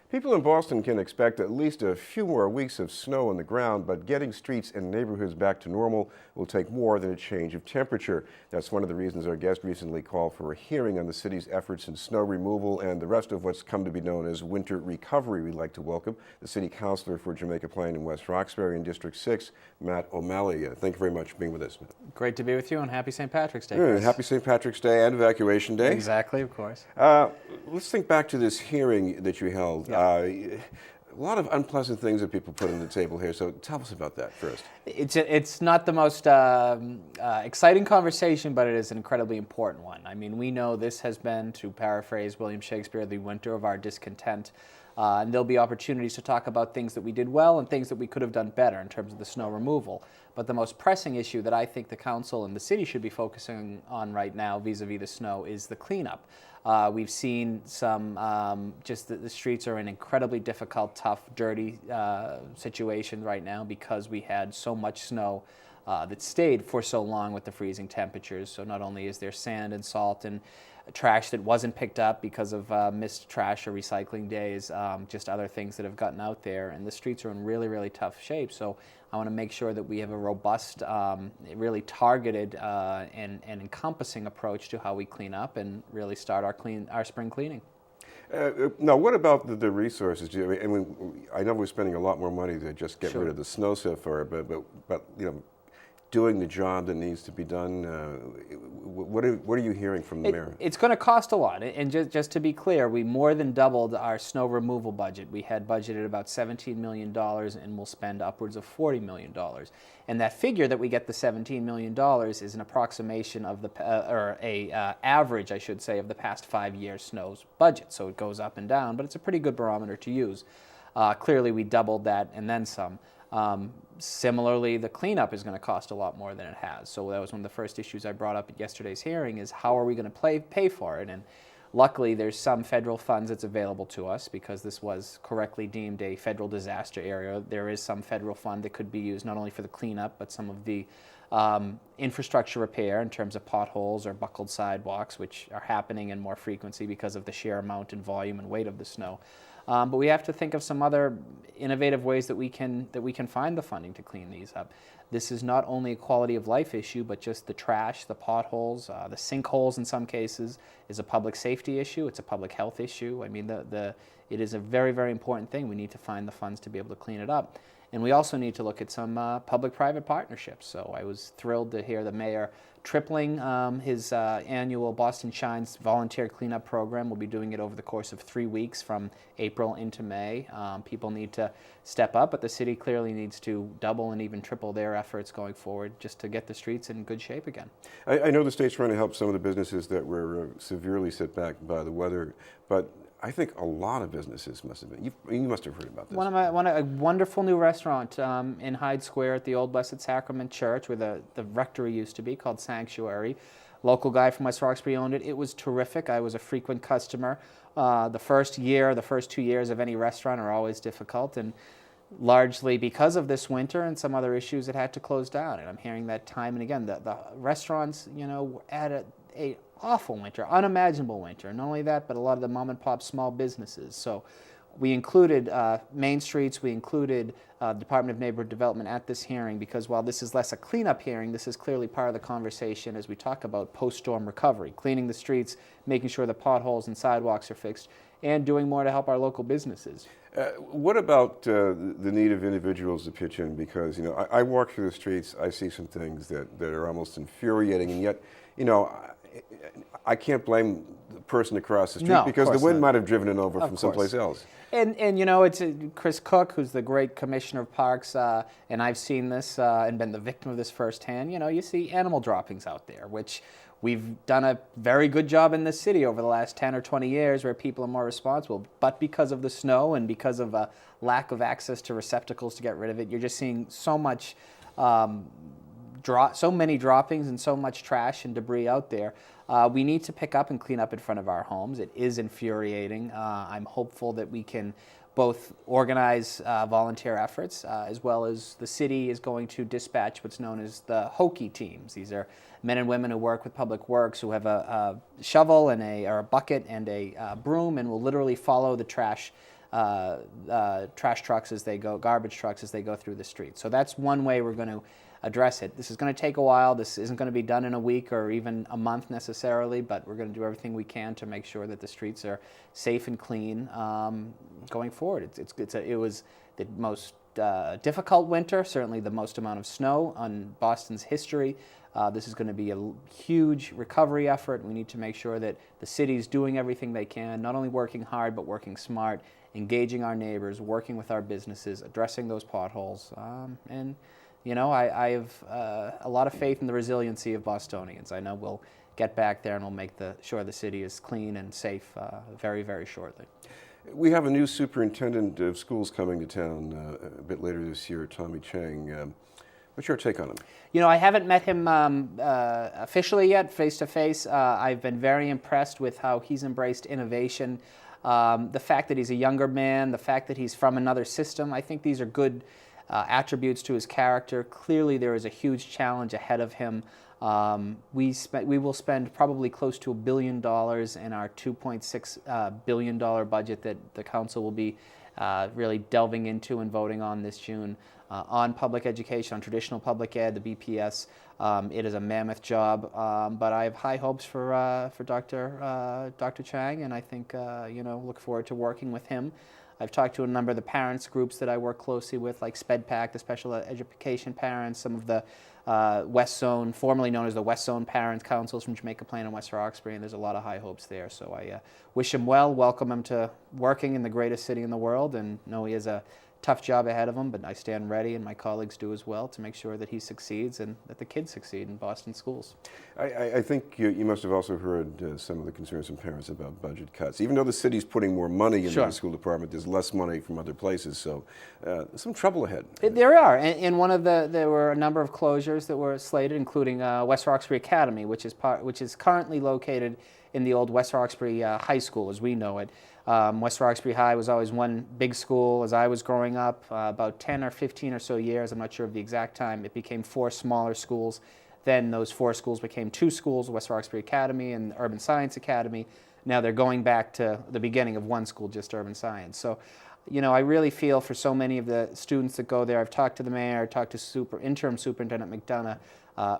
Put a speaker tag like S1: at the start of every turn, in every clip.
S1: People in Boston can expect at least a few more weeks of snow on the ground, but getting streets and neighborhoods back to normal will take more than a change of temperature. That's one of the reasons our guest recently called for a hearing on the city's efforts in snow removal and the rest of what's come to be known as winter recovery. We'd like to welcome the city councilor for Jamaica Plain and West Roxbury in District 6, Matt O'Malley. Thank you very much for being with us, Matt.
S2: Great to be with you, and happy St. Patrick's Day.
S1: Yeah, happy St. Patrick's Day and Evacuation Day.
S2: Exactly, of course.
S1: Let's think back to this hearing that you held.
S2: Yeah.
S1: A lot of unpleasant things that people put on the table here, so tell us about that first.
S2: It's not the most exciting conversation, but it is an incredibly important one. I mean, we know this has been, to paraphrase William Shakespeare, the winter of our discontent. And there'll be opportunities to talk about things that we did well and things that we could have done better in terms of the snow removal. But the most pressing issue that I think the council and the city should be focusing on right now vis-a-vis the snow is the cleanup. We've seen some, just the streets are in incredibly difficult, tough, dirty situation right now because we had so much snow that stayed for so long with the freezing temperatures. So not only is there sand and salt and trash that wasn't picked up because of missed trash or recycling days, just other things that have gotten out there, and the streets are in really, really tough shape. So I want to make sure that we have a robust, really targeted and encompassing approach to how we clean up and really start our spring cleaning.
S1: Now, what about the resources? I know we're spending a lot more money to just get rid of the snow so far, but you know, doing the job that needs to be done, what are you hearing from the mayor?
S2: It's going to cost a lot, and just to be clear, we more than doubled our snow removal budget. We had budgeted about $17 million, and we'll spend upwards of $40 million. And that figure that we get, the $17 million, is an approximation of average, I should say, of the past 5 years' snow's budget. So it goes up and down, but it's a pretty good barometer to use. Clearly, we doubled that and then some. Similarly, the cleanup is going to cost a lot more than it has. So that was one of the first issues I brought up at yesterday's hearing, is how are we going to pay for it? And luckily, there's some federal funds that's available to us because this was correctly deemed a federal disaster area. There is some federal fund that could be used not only for the cleanup, but some of the infrastructure repair in terms of potholes or buckled sidewalks, which are happening in more frequency because of the sheer amount and volume and weight of the snow. But we have to think of some other innovative ways that we can find the funding to clean these up. This is not only a quality of life issue, but just the trash, the potholes, the sinkholes in some cases is a public safety issue. It's a public health issue. I mean, it is a very, very important thing. We need to find the funds to be able to clean it up. And we also need to look at some public-private partnerships. So I was thrilled to hear the mayor tripling his annual Boston Shines volunteer cleanup program. We'll be doing it over the course of 3 weeks from April into May. People need to step up, but the city clearly needs to double and even triple their efforts going forward just to get the streets in good shape again.
S1: I know the state's trying to help some of the businesses that were severely set back by the weather, but I think a lot of businesses must have been. You must have heard about this.
S2: A wonderful new restaurant in Hyde Square at the old Blessed Sacrament Church, where the rectory used to be, called Sanctuary. Local guy from West Roxbury owned it. It was terrific. I was a frequent customer. The first 2 years of any restaurant are always difficult, and largely because of this winter and some other issues, it had to close down. And I'm hearing that time and again. The restaurants, had a awful winter, unimaginable winter. Not only that, but a lot of the mom and pop small businesses. So we included Main Streets, we included Department of Neighborhood Development at this hearing, because while this is less a cleanup hearing, this is clearly part of the conversation as we talk about post-storm recovery, cleaning the streets, making sure the potholes and sidewalks are fixed, and doing more to help our local businesses.
S1: What about the need of individuals to pitch in? Because, I walk through the streets, I see some things that are almost infuriating, and yet, I can't blame the person across the street because the wind might have driven it over from someplace else.
S2: And it's Chris Cook, who's the great commissioner of parks, and I've seen this and been the victim of this firsthand. You see animal droppings out there, which we've done a very good job in this city over the last 10 or 20 years where people are more responsible. But because of the snow and because of a lack of access to receptacles to get rid of it, you're just seeing so much so many droppings and so much trash and debris out there. We need to pick up and clean up in front of our homes. It is infuriating. I'm hopeful that we can both organize volunteer efforts as well as the city is going to dispatch what's known as the hokey teams. These are men and women who work with Public Works who have a shovel and a bucket and a broom and will literally follow the trash trash trucks as they go, garbage trucks as they go through the street. So that's one way we're going to address it. This is going to take a while. This isn't going to be done in a week or even a month necessarily, but we're going to do everything we can to make sure that the streets are safe and clean going forward. It was the most difficult winter, certainly the most amount of snow on Boston's history. This is going to be a huge recovery effort. We need to make sure that the city's doing everything they can, not only working hard, but working smart, engaging our neighbors, working with our businesses, addressing those potholes. And, you know, I have a lot of faith in the resiliency of Bostonians. I know we'll get back there and we'll make sure the city is clean and safe very, very shortly.
S1: We have a new superintendent of schools coming to town a bit later this year, Tommy Chang. What's your take on him?
S2: You know, I haven't met him officially yet, face to face. I've been very impressed with how he's embraced innovation. The fact that he's a younger man, the fact that he's from another system, I think these are good attributes to his character. Clearly, there is a huge challenge ahead of him. We will spend probably close to $1 billion in our $2.6 billion budget that the council will be really delving into and voting on this June on public education, on traditional public ed, the BPS. It is a mammoth job, but I have high hopes for Dr. Chang, and I think look forward to working with him. I've talked to a number of the parents groups that I work closely with, like SPEDPAC, the special education parents, some of the West Zone, formerly known as the West Zone Parent Councils from Jamaica Plain and West Roxbury, and there's a lot of high hopes there. So I wish him well, welcome him to working in the greatest city in the world, and know he has a tough job ahead of him, but I stand ready, and my colleagues do as well, to make sure that he succeeds and that the kids succeed in Boston schools.
S1: I think you must have also heard some of the concerns from parents about budget cuts. Even though the city's putting more money into the school department, there's less money from other places, so some trouble ahead.
S2: There are, and there were a number of closures that were slated, including West Roxbury Academy, which is currently located in the old West Roxbury High School, as we know it. West Roxbury High was always one big school as I was growing up. About 10 or 15 or so years, I'm not sure of the exact time, it became 4 smaller schools. Then those 4 schools became 2 schools, West Roxbury Academy and Urban Science Academy. Now they're going back to the beginning of one school, just Urban Science. So, you know, I really feel for so many of the students that go there. I've talked to the mayor, I've talked to interim superintendent McDonough,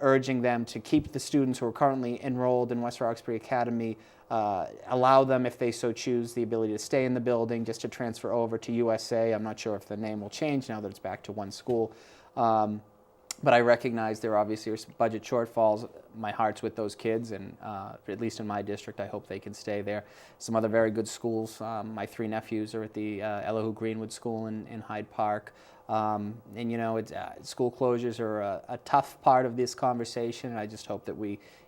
S2: urging them to keep the students who are currently enrolled in West Roxbury Academy, allow them, if they so choose, the ability to stay in the building, just to transfer over to USA. I'm not sure if the name will change now that it's back to one school. But I recognize there obviously are budget shortfalls. My heart's with those kids, and at least in my district, I hope they can stay there. Some other very good schools. My 3 nephews are at the Elihu Greenwood School in Hyde Park. And you know, school closures are a tough part of this conversation, and I just hope that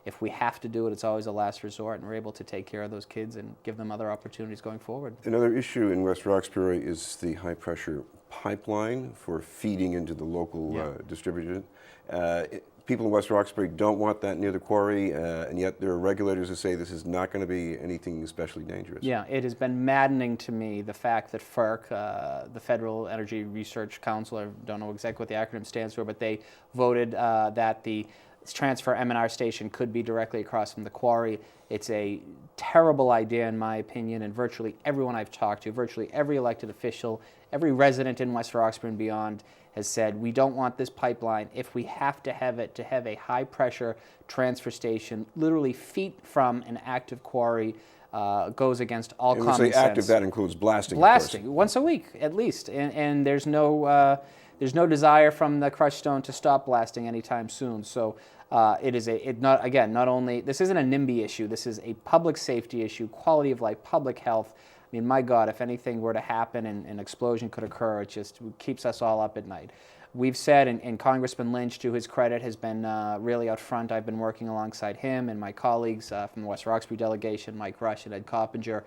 S2: if we have to do it, it's always a last resort, and we're able to take care of those kids and give them other opportunities going forward. Another
S1: issue in West Roxbury is the high-pressure pipeline for feeding into the local distributor. People in West Roxbury don't want that near the quarry, and yet there are regulators who say this is not going to be anything especially dangerous. Yeah, it has been maddening to me, the fact that FERC, the Federal Energy Research Council, I don't know exactly what the acronym stands for, but they voted that the transfer M&R station could be directly across from the quarry. It's a terrible idea, in my opinion, and virtually everyone I've talked to, virtually every elected official, every resident in West Roxbury and beyond has said, we don't want this pipeline. If we have to have it, to have a high-pressure transfer station literally feet from an active quarry, goes against all common sense. When you say active, that includes blasting, Blasting, once a week at least, and there's no desire from the crushed stone to stop blasting anytime soon. So it is not only, this isn't a NIMBY issue, this is a public safety issue, quality of life, public health. I mean, my God, if anything were to happen and an explosion could occur, it just keeps us all up at night. We've said, and Congressman Lynch, to his credit, has been really out front. I've been working alongside him and my colleagues from the West Roxbury delegation, Mike Rush and Ed Coppinger,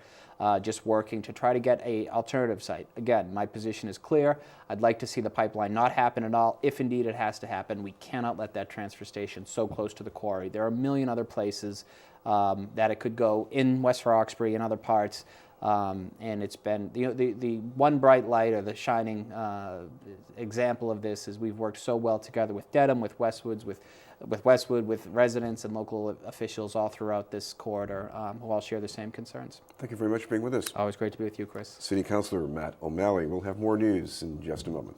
S1: just working to try to get an alternative site. Again, my position is clear. I'd like to see the pipeline not happen at all. If indeed it has to happen, we cannot let that transfer station so close to the quarry. There are a million other places that it could go in West Roxbury and other parts.
S2: And it's been, the one bright light or the shining example of this is we've worked so well together with Dedham, with Westwood, with residents and local officials all throughout this corridor who all share the same concerns.
S1: Thank you very much for being with us.
S2: Always great to be with you, Chris.
S1: City Councilor Matt O'Malley. We'll have more news in just a moment.